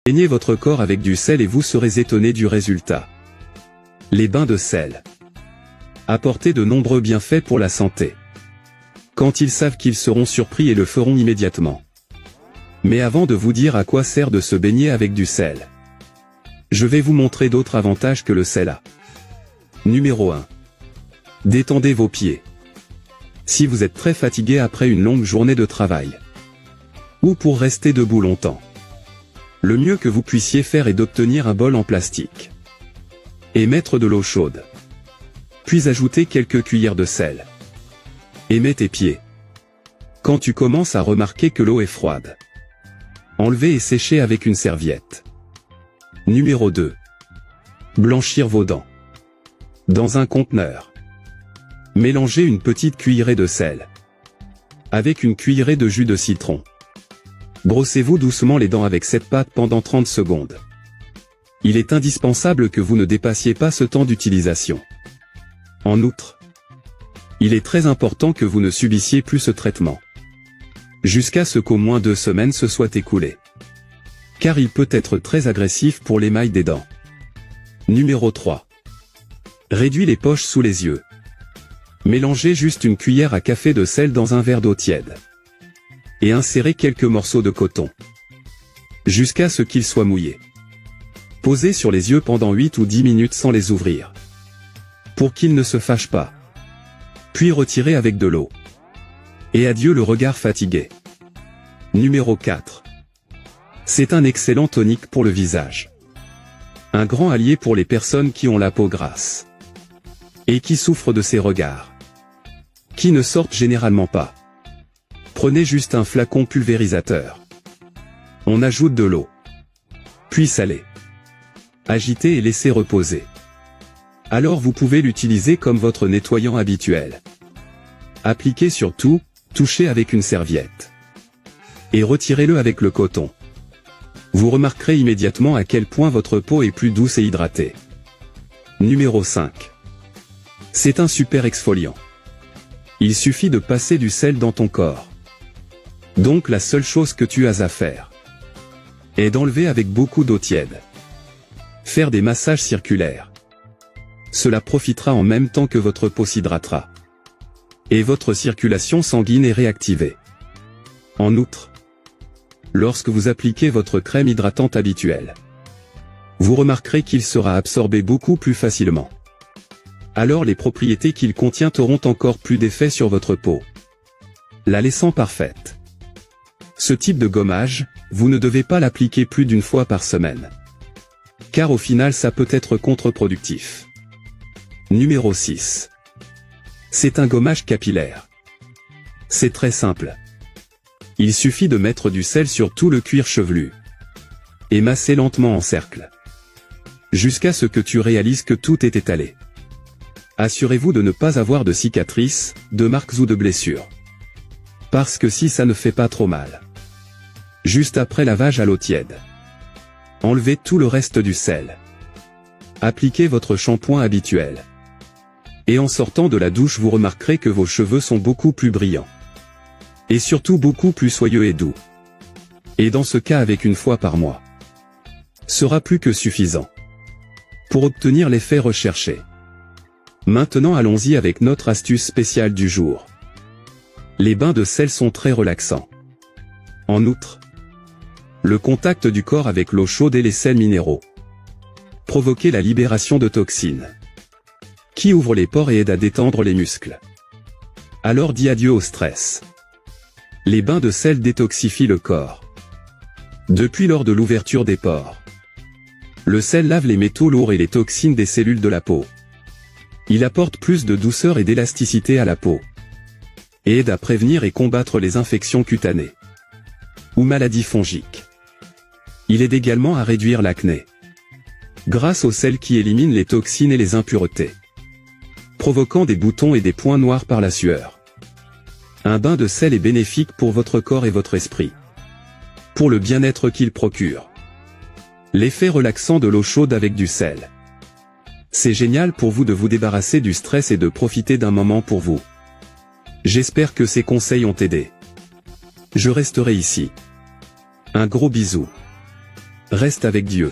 Baignez votre corps avec du sel et vous serez étonné du résultat. Les bains de sel apportent de nombreux bienfaits pour la santé. Quand ils savent qu'ils seront surpris et le feront immédiatement. Mais avant de vous dire à quoi sert de se baigner avec du sel, je vais vous montrer d'autres avantages que le sel a. Numéro 1. Détendez vos pieds. Si vous êtes très fatigué après une longue journée de travail, ou pour rester debout longtemps, le mieux que vous puissiez faire est d'obtenir un bol en plastique et mettre de l'eau chaude. Puis ajouter quelques cuillères de sel. Et mets tes pieds. Quand tu commences à remarquer que l'eau est froide, enlevez et séchez avec une serviette. Numéro 2. Blanchir vos dents. Dans un conteneur, mélangez une petite cuillerée de sel avec une cuillerée de jus de citron. Brossez-vous doucement les dents avec cette pâte pendant 30 secondes. Il est indispensable que vous ne dépassiez pas ce temps d'utilisation. En outre, il est très important que vous ne subissiez plus ce traitement jusqu'à ce qu'au moins 2 semaines se soient écoulées, car il peut être très agressif pour l'émail des dents. Numéro 3. Réduis les poches sous les yeux. Mélangez juste une cuillère à café de sel dans un verre d'eau tiède et insérez quelques morceaux de coton jusqu'à ce qu'ils soient mouillés. Posez sur les yeux pendant 8 ou 10 minutes sans les ouvrir, pour qu'ils ne se fâchent pas. Puis retirez avec de l'eau. Et adieu le regard fatigué. Numéro 4. C'est un excellent tonique pour le visage. Un grand allié pour les personnes qui ont la peau grasse et qui souffrent de ces regards qui ne sortent généralement pas. Prenez juste un flacon pulvérisateur. On ajoute de l'eau, puis salé. Agitez et laissez reposer. Alors vous pouvez l'utiliser comme votre nettoyant habituel. Appliquez sur tout, touchez avec une serviette. Et retirez-le avec le coton. Vous remarquerez immédiatement à quel point votre peau est plus douce et hydratée. Numéro 5. C'est un super exfoliant. Il suffit de passer du sel dans ton corps. Donc la seule chose que tu as à faire est d'enlever avec beaucoup d'eau tiède. Faire des massages circulaires. Cela profitera en même temps que votre peau s'hydratera. Et votre circulation sanguine est réactivée. En outre, lorsque vous appliquez votre crème hydratante habituelle, vous remarquerez qu'il sera absorbé beaucoup plus facilement. Alors les propriétés qu'il contient auront encore plus d'effet sur votre peau, la laissant parfaite. Ce type de gommage, vous ne devez pas l'appliquer plus d'une fois par semaine, car au final ça peut être contre-productif. Numéro 6. C'est un gommage capillaire. C'est très simple. Il suffit de mettre du sel sur tout le cuir chevelu et masser lentement en cercle, jusqu'à ce que tu réalises que tout est étalé. Assurez-vous de ne pas avoir de cicatrices, de marques ou de blessures. Parce que si ça ne fait pas trop mal. Juste après lavage à l'eau tiède, enlevez tout le reste du sel. Appliquez votre shampoing habituel. Et en sortant de la douche vous remarquerez que vos cheveux sont beaucoup plus brillants. Et surtout beaucoup plus soyeux et doux. Et dans ce cas avec une fois par mois, sera plus que suffisant pour obtenir l'effet recherché. Maintenant allons-y avec notre astuce spéciale du jour. Les bains de sel sont très relaxants. En outre, le contact du corps avec l'eau chaude et les sels minéraux provoque la libération de toxines qui ouvrent les pores et aident à détendre les muscles. Alors dis adieu au stress. Les bains de sel détoxifient le corps. Depuis lors de l'ouverture des pores, le sel lave les métaux lourds et les toxines des cellules de la peau. Il apporte plus de douceur et d'élasticité à la peau et aide à prévenir et combattre les infections cutanées ou maladies fongiques. Il aide également à réduire l'acné grâce au sel qui élimine les toxines et les impuretés, provoquant des boutons et des points noirs par la sueur. Un bain de sel est bénéfique pour votre corps et votre esprit, pour le bien-être qu'il procure. L'effet relaxant de l'eau chaude avec du sel. C'est génial pour vous de vous débarrasser du stress et de profiter d'un moment pour vous. J'espère que ces conseils ont aidé. Je resterai ici. Un gros bisou. Reste avec Dieu.